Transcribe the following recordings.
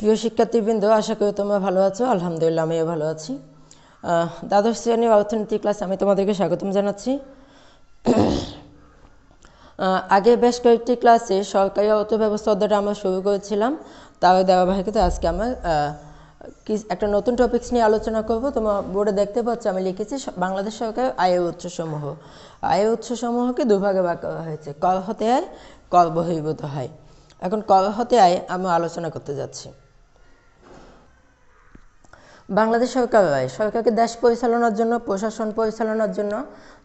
প্রিয় শিক্ষার্থীবৃন্দ, আশা করি তোমরা ভালো আছো। আলহামদুলিল্লাহ, আমিও ভালো আছি। দ্বাদশ শ্রেণীর অর্থনীতি ক্লাস আমি তোমাদেরকে স্বাগতম জানাচ্ছি। আগে বেশ কয়েকটি ক্লাসে সরকারি অর্থ ব্যবস্থা অধ্যায়টা আমরা শুরু করেছিলাম। তার ধারাবাহিকতা আজকে আমরা একটা নতুন টপিকস নিয়ে আলোচনা করব। তোমরা বোর্ডে দেখতে পাচ্ছ আমি লিখেছি বাংলাদেশ সরকারের আয়ের উৎসসমূহ। আয়ের উৎসসমূহকে দুভাগে ভাগ করা হয়েছে, কর হতে আয়, কর বহির্ভূত আয়। এখন কর হতে আয় আমরা আলোচনা করতে যাচ্ছি। বাংলাদেশ সরকার আয় সরকারকে দেশ পরিচালনার জন্য, প্রশাসন পরিচালনার জন্য,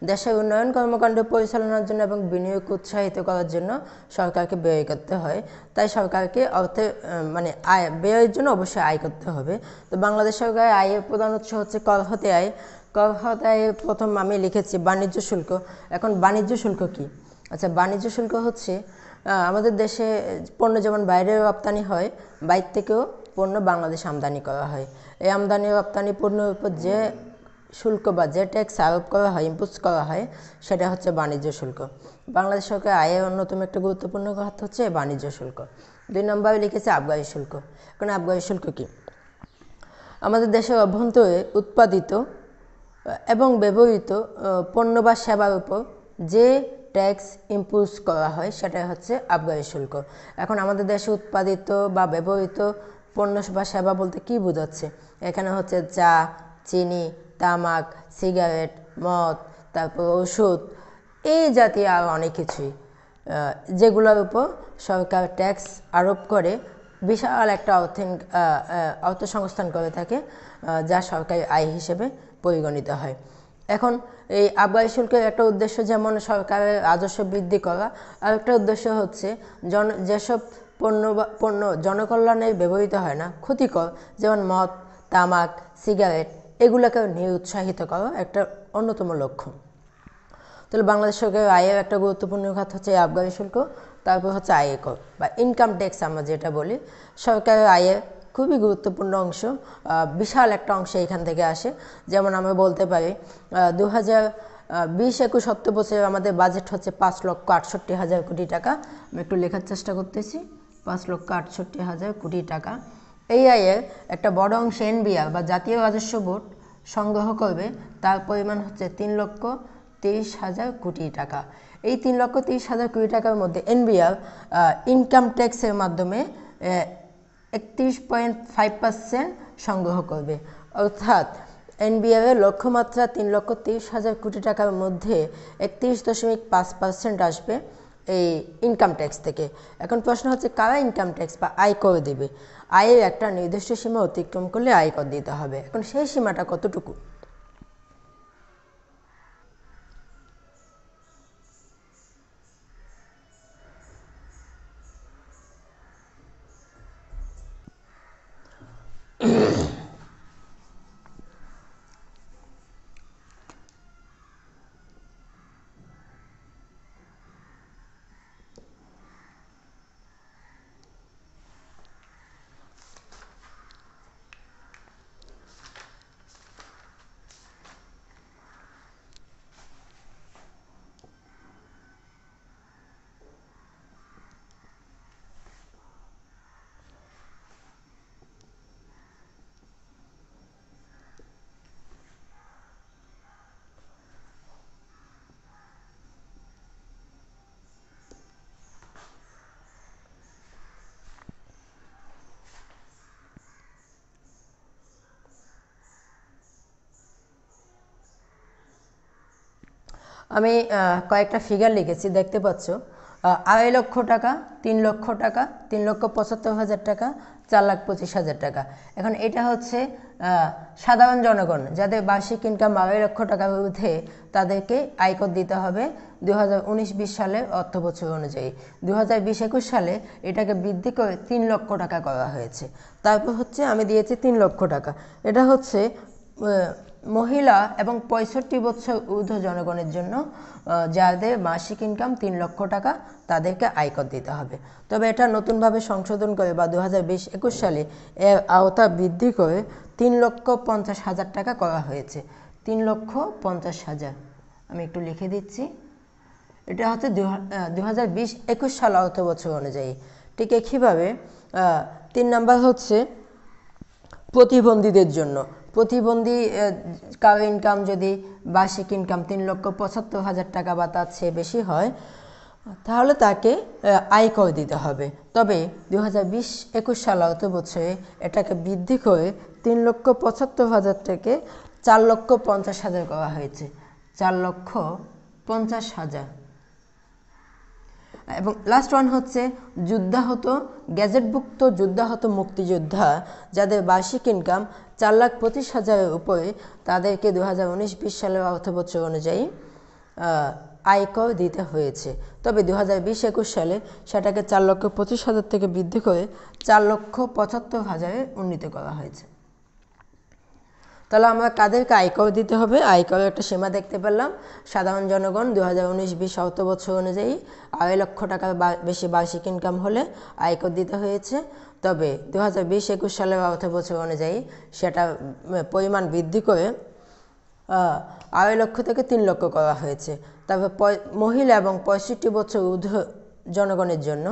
দেশের উন্নয়ন কর্মকাণ্ড পরিচালনার জন্য এবং বিনিয়োগ উৎসাহিত করার জন্য সরকারকে ব্যয় করতে হয়। তাই সরকারকে অর্থের আয় ব্যয়ের জন্য অবশ্যই আয় করতে হবে। তো বাংলাদেশ সরকারের আয়ের প্রধান উৎস হচ্ছে কর হতে আয়। কর হতে আয়ের প্রথম আমি লিখেছি বাণিজ্য শুল্ক। এখন বাণিজ্য শুল্ক কি? আচ্ছা, বাণিজ্য শুল্ক হচ্ছে আমাদের দেশে পণ্য যেমন বাইরে রপ্তানি হয়, বাইরে থেকেও পণ্য বাংলাদেশে আমদানি করা হয়। এই আমদানি রপ্তানি পণ্যের উপর যে শুল্ক বা যে ট্যাক্স আরোপ করা হয়, ইম্পোজ করা হয়, সেটা হচ্ছে বাণিজ্য শুল্ক। বাংলাদেশ সরকার আয়ের অন্যতম একটা গুরুত্বপূর্ণ খাত হচ্ছে বাণিজ্য শুল্ক। 2 নম্বরে লিখেছে আবগারি শুল্ক। এখন আবগারি শুল্ক কি? আমাদের দেশের অভ্যন্তরে উৎপাদিত এবং ব্যবহৃত পণ্য বা সেবার উপর যে ট্যাক্স ইম্পোজ করা হয় সেটাই হচ্ছে আবগারি শুল্ক। এখন আমাদের দেশে উৎপাদিত বা ব্যবহৃত পণ্য বা সেবা বলতে কি বোঝাচ্ছে? এখানে হচ্ছে চা, চিনি, তামাক, সিগারেট, মদ, তারপর ওষুধ, এই জাতীয় আরও অনেক কিছুই, যেগুলোর উপর সরকার ট্যাক্স আরোপ করে বিশাল একটা অর্থ সংস্থান করে থাকে, যা সরকারি আয় হিসেবে পরিগণিত হয়। এখন এই আবগারি শুল্কের একটা উদ্দেশ্য যেমন সরকারের রাজস্ব বৃদ্ধি করা, আর একটা উদ্দেশ্য হচ্ছে যেসব পণ্য জনকল্যাণে ব্যবহৃত হয় না, ক্ষতিকর, যেমন মদ, তামাক, সিগারেট, এগুলোকে নিরুৎসাহিত করা একটা অন্যতম লক্ষ্য। তাহলে বাংলাদেশ সরকারের আয়ের একটা গুরুত্বপূর্ণ খাত হচ্ছে এই আবগারি শুল্ক। তারপর হচ্ছে আয়কর বা ইনকাম ট্যাক্স আমরা যেটা বলি। সরকারের আয়ের খুবই গুরুত্বপূর্ণ অংশ, বিশাল একটা অংশ এখান থেকে আসে। যেমন আমরা বলতে পারি 2020-21 অর্থবছরে আমাদের বাজেট হচ্ছে 5,68,000 কোটি টাকা। আমি একটু লেখার চেষ্টা করতেছি। 5,68,000 কোটি টাকা। এই আয়ের একটা বড় অংশ এনবিআর বা জাতীয় রাজস্ব বোর্ড সংগ্রহ করবে। তার পরিমাণ হচ্ছে 3,30,000 কোটি টাকা। এই 3,30,000 কোটি টাকার মধ্যে এনবিআর ইনকাম ট্যাক্সের মাধ্যমে 31.5% সংগ্রহ করবে। অর্থাৎ এনবিআরের লক্ষ্যমাত্রা 3,30,000 কোটি টাকার মধ্যে 31.5% আসবে এই ইনকাম ট্যাক্স থেকে। এখন প্রশ্ন হচ্ছে কারা ইনকাম ট্যাক্স বা আয়কর দেবে? আয়ের একটা নির্দিষ্ট সীমা অতিক্রম করলে আয়কর দিতে হবে। এখন সেই সীমাটা কতটুকু? আমি কয়েকটা ফিগার লিখেছি, দেখতে পাচ্ছ। 2.5 লক্ষ টাকা, 3 লক্ষ টাকা, 3,75,000 টাকা, 4,25,000 টাকা। এখন এটা হচ্ছে সাধারণ জনগণ যাদের বার্ষিক ইনকাম 2.5 লক্ষ টাকার ঊর্ধ্বে, তাদেরকে আয়কর দিতে হবে 2019-20 সালের অর্থ বছর অনুযায়ী। 2020-21 সালে এটাকে বৃদ্ধি করে 3 লক্ষ টাকা করা হয়েছে। তারপর হচ্ছে আমি দিয়েছি 3 লক্ষ টাকা। এটা হচ্ছে মহিলা এবং 65 বছর ঊর্ধ্ব জনগণের জন্য, যাদের মাসিক ইনকাম 3 লক্ষ টাকা, তাদেরকে আয়কর দিতে হবে। তবে এটা নতুনভাবে সংশোধন করে বা 2020-21 সালে এর আওতা বৃদ্ধি করে 3,50,000 টাকা করা হয়েছে। 3,50,000 আমি একটু লিখে দিচ্ছি। এটা হচ্ছে 2020-21 সাল অর্থ বছর অনুযায়ী, ঠিক একইভাবে 3 নাম্বার হচ্ছে প্রতিবন্ধীদের জন্য। প্রতিবন্ধী কারো ইনকাম যদি বার্ষিক ইনকাম 3,75,000 টাকা বা তার চেয়ে বেশি হয় তাহলে তাকে আয়কর দিতে হবে। তবে 2020-21 সাল অর্থ বছরে এটাকে বৃদ্ধি করে 3,75,000 থেকে 4,50,000 করা হয়েছে। 4,50,000। এবং লাস্ট ওয়ান হচ্ছে যুদ্ধাহত গ্যাজেটভুক্ত যুদ্ধাহত মুক্তিযোদ্ধা যাদের বার্ষিক ইনকাম 4,25,000-এর উপরে তাদেরকে 2019-20 সালের অর্থবছর অনুযায়ী আয়কর দিতে হয়েছে। তবে 2020-21 সালে সেটাকে 4,25,000 থেকে বৃদ্ধি করে 4,75,000-এ উন্নীত করা হয়েছে। তাহলে আমরা কাদেরকে আয়কর দিতে হবে, আয়করের একটা সীমা দেখতে পেলাম। সাধারণ জনগণ 2019-20 অর্থবছর অনুযায়ী 2.5 লক্ষ টাকার বেশি বার্ষিক ইনকাম হলে আয়কর দিতে হয়েছে। তবে 2020-21 সালের অর্থবছর অনুযায়ী সেটা পরিমাণ বৃদ্ধি করে 2.5 লক্ষ থেকে 3 লক্ষ করা হয়েছে। তারপর মহিলা এবং 65 বছর ঊর্ধ্ব জনগণের জন্য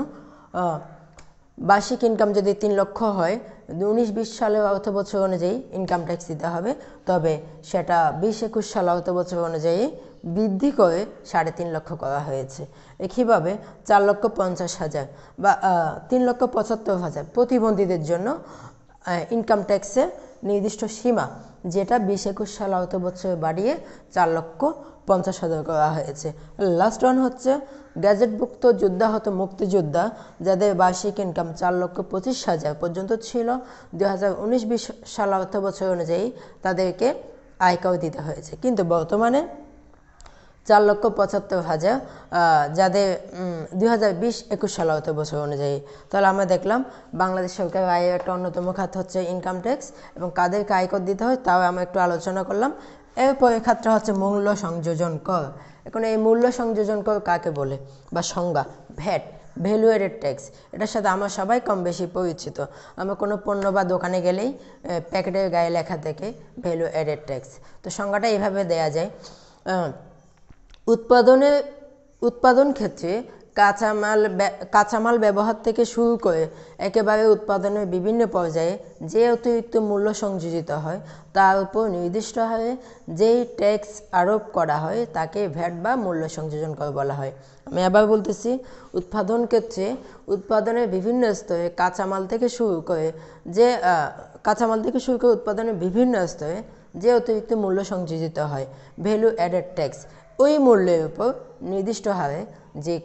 বার্ষিক ইনকাম যদি 3 লক্ষ হয় 19-20 সালের অর্থবছর অনুযায়ী ইনকাম ট্যাক্স দিতে হবে। তবে সেটা 20-21 সাল অর্থবছর অনুযায়ী বৃদ্ধি করে 3.5 লক্ষ করা হয়েছে। একইভাবে 4,50,000 বা 3,75,000 প্রতিবন্ধীদের জন্য ইনকাম ট্যাক্সের নির্দিষ্ট সীমা যেটা 20-21 সাল অর্থবছরে বাড়িয়ে 4,50,000 করা হয়েছে। লাস্ট ওয়ান হচ্ছে গ্যাজেটভুক্ত যুদ্ধাহত মুক্তিযোদ্ধা যাদের বার্ষিক ইনকাম 4,25,000 পর্যন্ত ছিল 2019-20 সাল অর্থবছর অনুযায়ী তাদেরকে আয়কর দিতে হয়েছে। কিন্তু বর্তমানে 4,75,000 যাদের 2020-21 সাল অর্থবছর অনুযায়ী। তাহলে আমরা দেখলাম বাংলাদেশ সরকারের আয়ের একটা অন্যতম খাত হচ্ছে ইনকাম ট্যাক্স এবং কাদেরকে আয়কর দিতে হয় তাও আমরা একটু আলোচনা করলাম। এরপরে খাতটা হচ্ছে মূল্য সংযোজন কর। এখন এই মূল্য সংযোজন কর কাকে বলে বা সংজ্ঞা, ভ্যাট, ভ্যালু এডেড ট্যাক্স। এটার সাথে আমরা সবাই কম বেশি পরিচিত। আমরা কোনো পণ্য বা দোকানে গেলেই প্যাকেটের গায়ে লেখা থাকে ভ্যালু এডেড ট্যাক্স। তো সংজ্ঞাটা এইভাবে দেয়া যায়, উৎপাদন ক্ষেত্রে কাঁচামাল ব্যবহার থেকে শুরু করে একেবারে উৎপাদনের বিভিন্ন পর্যায়ে যে অতিরিক্ত মূল্য সংযোজিত হয় তার উপর নির্দিষ্ট হারে যেই ট্যাক্স আরোপ করা হয় তাকে ভ্যাট বা মূল্য সংযোজন কর বলা হয়। আমি আবার বলতেছি, উৎপাদন ক্ষেত্রে উৎপাদনের বিভিন্ন স্তরে কাঁচামাল থেকে শুরু করে উৎপাদনের বিভিন্ন স্তরে যে অতিরিক্ত মূল্য সংযোজিত হয় ভ্যালু অ্যাডেড ট্যাক্স, ওই মূল্যের উপর নির্দিষ্ট হারে যে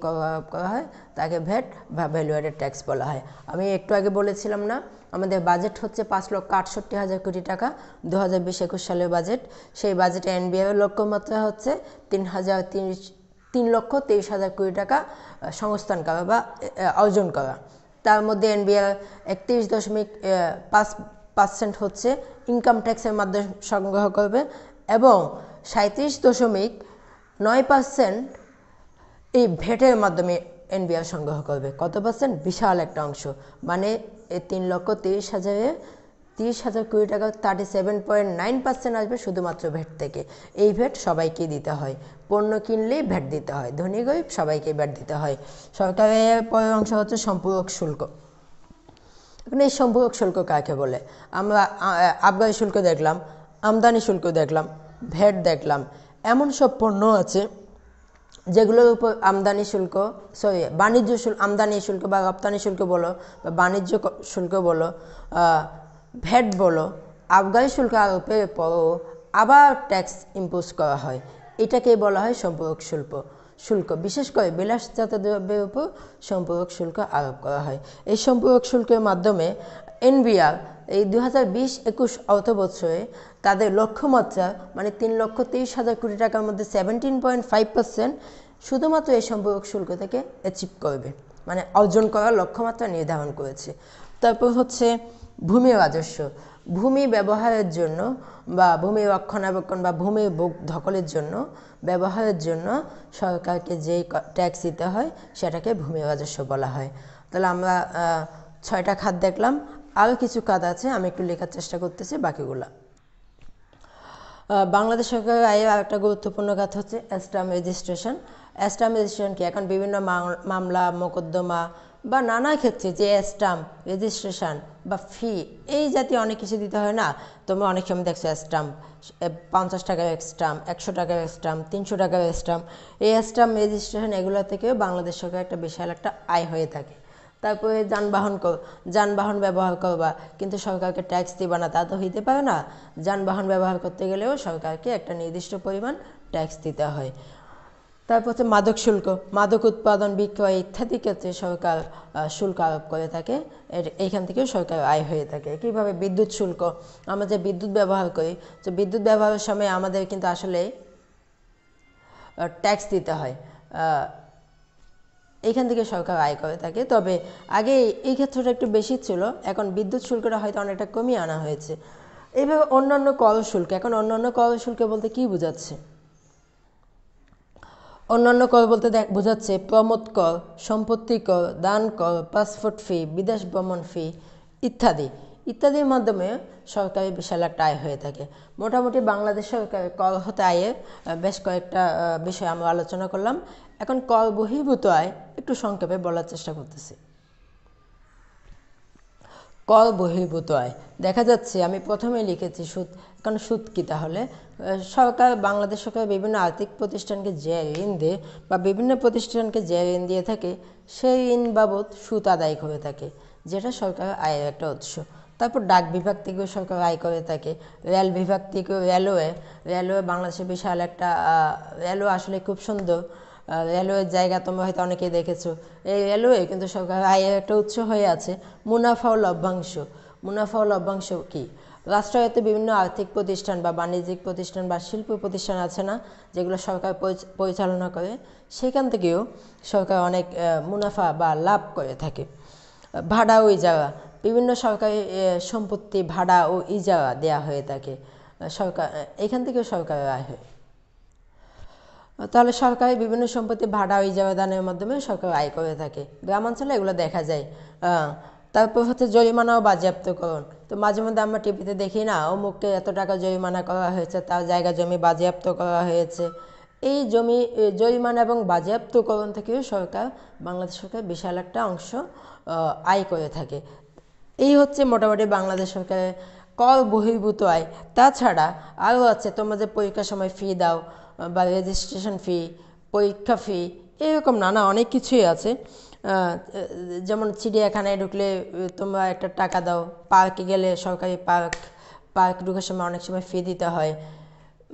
করা হয় তাকে ভ্যাট বা ভ্যালু অ্যাডেড ট্যাক্স বলা হয়। আমি একটু আগে বলেছিলাম না আমাদের বাজেট হচ্ছে 5,68,000 কোটি টাকা 2020-21 সালের বাজেট। সেই বাজেটে এনবিআর লক্ষ্যমাত্রা হচ্ছে 3,23,000 কোটি টাকা সংস্থান করা বা অর্জন করা। তার মধ্যে এনবিআর 31.5% হচ্ছে ইনকাম ট্যাক্সের মাধ্যমে সংগ্রহ করবে এবং 37.9% এই ভ্যাটের মাধ্যমে এনবিআর সংগ্রহ করবে। কত পার্সেন্ট? বিশাল একটা অংশ। মানে এই 3,30,000-এ 30,000 কোটি টাকা 37.9% আসবে শুধুমাত্র ভ্যাট থেকে। এই ভ্যাট সবাইকে দিতে হয়, পণ্য কিনলেই ভ্যাট দিতে হয়, ধনী গরিব সবাইকে ভ্যাট দিতে হয়। সরকারের পরের অংশ হচ্ছে সম্পূরক শুল্ক। এখন এই সম্পূরক শুল্ক কাকে বলে? আমরা আবগারি শুল্ক দেখলাম, আমদানি শুল্ক দেখলাম, ভ্যাট দেখলাম। এমন সব পণ্য আছে যেগুলোর উপর আমদানি শুল্ক আমদানি শুল্ক বা রপ্তানি শুল্ক বলো বা বাণিজ্য শুল্ক বলো, ভ্যাট বলো, আবগারি শুল্ক আরোপের পরও আবার ট্যাক্স ইম্পোজ করা হয়। এটাকেই বলা হয় সম্পূরক শুল্ক। বিশেষ করে বিলাসজাত দ্রব্যের উপর সম্পূরক শুল্ক আরোপ করা হয়। এই সম্পূরক শুল্কের মাধ্যমে এনবিআর এই 2020-21 অর্থবছরে তাদের লক্ষ্যমাত্রা মানে 3,30,000 কোটি টাকার মধ্যে 17.5% শুধুমাত্র এই সম্পূরক শুল্ক থেকে অ্যাচিভ করবে, মানে অর্জন করার লক্ষ্যমাত্রা নির্ধারণ করেছে। তারপর হচ্ছে ভূমি রাজস্ব। ভূমি ব্যবহারের জন্য বা ভূমি রক্ষণাবেক্ষণ বা ভূমি দখলের জন্য ব্যবহারের জন্য সরকারকে যেই ট্যাক্স দিতে হয় সেটাকে ভূমি রাজস্ব বলা হয়। তাহলে আমরা 6টা খাত দেখলাম, আরও কিছু খাত আছে, আমি একটু লেখার চেষ্টা করতেছি বাকিগুলা। বাংলাদেশ সরকারের আয়ের আরেকটা গুরুত্বপূর্ণ খাত হচ্ছে স্ট্যাম্প রেজিস্ট্রেশন। স্ট্যাম্প রেজিস্ট্রেশন কি? এখন বিভিন্ন মামলা মোকদ্দমা বা নানা ক্ষেত্রে যে স্ট্যাম্প, রেজিস্ট্রেশন বা ফি এই জাতীয় অনেক কিছু দিতে হয় না। তোমরা অনেক সময় দেখছো স্ট্যাম্প 50 টাকার স্ট্যাম্প, 100 টাকার স্ট্যাম্প, 300 টাকার স্ট্যাম্প, এই স্ট্যাম্প রেজিস্ট্রেশন এগুলো থেকেও বাংলাদেশ সরকার একটা বিশাল একটা আয় হয়ে থাকে। তারপরে যানবাহন ব্যবহার করবা, কিন্তু সরকারকে ট্যাক্স দিবা না তা তো হইতে পারে না। যানবাহন ব্যবহার করতে গেলেও সরকারকে একটা নির্দিষ্ট পরিমাণ ট্যাক্স দিতে হয়। তারপর হচ্ছে মাদক শুল্ক, মাদক উৎপাদন, বিক্রয় ইত্যাদি ক্ষেত্রে সরকার শুল্ক আরোপ করে থাকে, এইখান থেকেও সরকার আয় হয়ে থাকে। কীভাবে বিদ্যুৎ শুল্ক, আমরা যে বিদ্যুৎ ব্যবহার করি, তো বিদ্যুৎ ব্যবহারের সময় আমাদের কিন্তু আসলে ট্যাক্স দিতে হয়, এইখান থেকে সরকার আয় করে থাকে। তবে আগে এই ক্ষেত্রটা একটু বেশি ছিল, এখন বিদ্যুৎ শুল্কটা হয়তো অনেকটা কমিয়ে আনা হয়েছে। এইভাবে অন্যান্য কর শুল্ক, এখন অন্যান্য কর শুল্ক বলতে কী বোঝাচ্ছে? অন্যান্য কর বলতে বোঝাচ্ছে প্রমোদ কর, সম্পত্তি কর, দান কর, পাসপোর্ট ফি, বিদেশ ভ্রমণ ফি ইত্যাদির মাধ্যমে সরকারের বিশাল একটা আয় হয়ে থাকে। মোটামুটি বাংলাদেশ সরকারের কর হতে আয়ের বেশ কয়েকটা বিষয় আমরা আলোচনা করলাম। এখন কর বহির্ভূত আয় একটু সংক্ষেপে বলার চেষ্টা করতেছি। কর বহির্ভূত আয়, দেখা যাচ্ছে আমি প্রথমে লিখেছি সুদ। কারণ সুদ কী তাহলে? বাংলাদেশ সরকার বিভিন্ন আর্থিক প্রতিষ্ঠানকে যে ঋণ দেয় বা বিভিন্ন প্রতিষ্ঠানকে যে ঋণ দিয়ে থাকে, সেই ঋণ বাবদ সুদ আদায় করে থাকে, যেটা সরকারের আয়ের একটা উৎস। তারপর ডাক বিভাগ থেকেও সরকার আয় করে থাকে, রেল বিভাগ থেকেও, রেলওয়ে বাংলাদেশের বিশাল একটা রেলওয়ে আসলে খুব সুন্দর। রেলওয়ের জায়গা তোমরা হয়তো অনেকেই দেখেছো। এই রেলওয়ে কিন্তু সরকার আয়ের একটা উৎস হয়ে আছে। মুনাফা ও লভ্যাংশ কি? রাষ্ট্রায়ত্ত বিভিন্ন আর্থিক প্রতিষ্ঠান বা বাণিজ্যিক প্রতিষ্ঠান বা শিল্প প্রতিষ্ঠান আছে না, যেগুলো সরকার পরিচালনা করে, সেখান থেকেও সরকার অনেক মুনাফা বা লাভ করে থাকে। ভাড়া ও ইজারা, বিভিন্ন সরকারি সম্পত্তি ভাড়া ও ইজারা দেওয়া হয়ে থাকে সরকার, এখান থেকেও সরকারের আয় হয়। তাহলে সরকারি বিভিন্ন সম্পত্তি ভাড়া ও ইজারা দানের মাধ্যমে সরকার আয় করে থাকে। গ্রামাঞ্চলে এগুলো দেখা যায়। তারপর হচ্ছে জরিমানা ও বাজেয়াপ্তকরণ। তো মাঝে মধ্যে আমরা টিভিতে দেখি না, অমুককে এত টাকা জরিমানা করা হয়েছে, তার জায়গা জমি বাজেয়াপ্ত করা হয়েছে। এই জরিমানা এবং বাজেয়াপ্তকরণ থেকেও বাংলাদেশ সরকার বিশাল একটা অংশ আয় করে থাকে। এই হচ্ছে মোটামুটি বাংলাদেশ সরকারের কর বহির্ভূত আয়। তাছাড়া আরও আছে, তোমরা যে পরীক্ষার সময় ফি দাও বা রেজিস্ট্রেশন ফি, পরীক্ষা ফি, এরকম নানা অনেক কিছুই আছে। যেমন চিড়িয়াখানায় ঢুকলে তোমরা একটা টাকা দাও, পার্কে গেলে সরকারি পার্ক ঢুকার সময় অনেক সময় ফি দিতে হয়।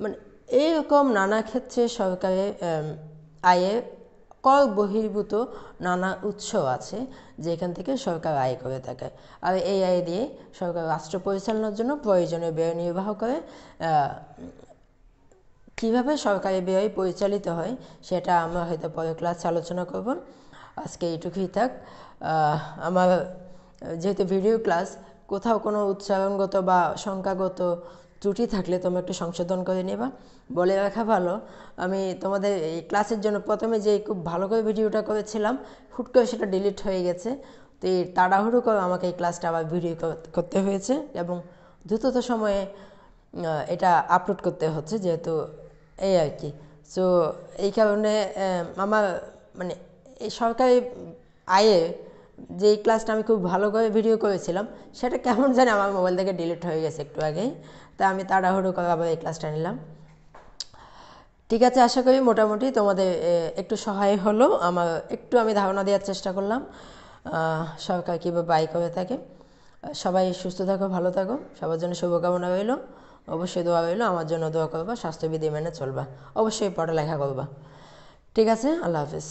মানে এইরকম নানা ক্ষেত্রে সরকারের আয়ের কর বহির্ভূত নানা উৎস আছে, যেখান থেকে সরকার আয় করে থাকে। আর এই আয় দিয়ে সরকার রাষ্ট্র পরিচালনার জন্য প্রয়োজনীয় ব্যয় নির্বাহ করে। কীভাবে সরকারি ব্যয় পরিচালিত হয় সেটা আমরা হয়তো পরের ক্লাসে আলোচনা করব। আজকে এইটুকুই থাক। আমার যেহেতু ভিডিও ক্লাস, কোথাও কোনো উচ্চারণগত বা সংখ্যাগত ত্রুটি থাকলে তোমরা একটু সংশোধন করে নেবা। বলে রাখা ভালো, আমি তোমাদের এই ক্লাসের জন্য প্রথমে যে খুব ভালো করে ভিডিওটা করেছিলাম, হুট করে সেটা ডিলিট হয়ে গেছে। তো এই তাড়াহুড়ো করে আমাকে এই ক্লাসটা আবার ভিডিও করতে হয়েছে এবং দ্রুতত সময়ে এটা আপলোড করতে হচ্ছে, যেহেতু এই আর কি। সো এই কারণে আমার মানে এই সরকারি আয়ে যে ক্লাসটা আমি খুব ভালো করে ভিডিও করেছিলাম, সেটা কেমন জানি আমার মোবাইল থেকে ডিলিট হয়ে গেছে একটু আগেই। তা আমি তাড়াহুড়ো করে আবার এই ক্লাসটা নিলাম। ঠিক আছে, আশা করি মোটামুটি তোমাদের একটু সহায় হলো। আমি ধারণা দেওয়ার চেষ্টা করলাম সরকার কীভাবে আয় করে থাকে। সবাই সুস্থ থাকো, ভালো থাকো, সবার জন্য শুভকামনা রইল। অবশ্যই দোয়া রইল, আমার জন্য দোয়া করবা, স্বাস্থ্যবিধি মেনে চলবা, অবশ্যই পড়ালেখা করবা। ঠিক আছে, আল্লাহ হাফিজ।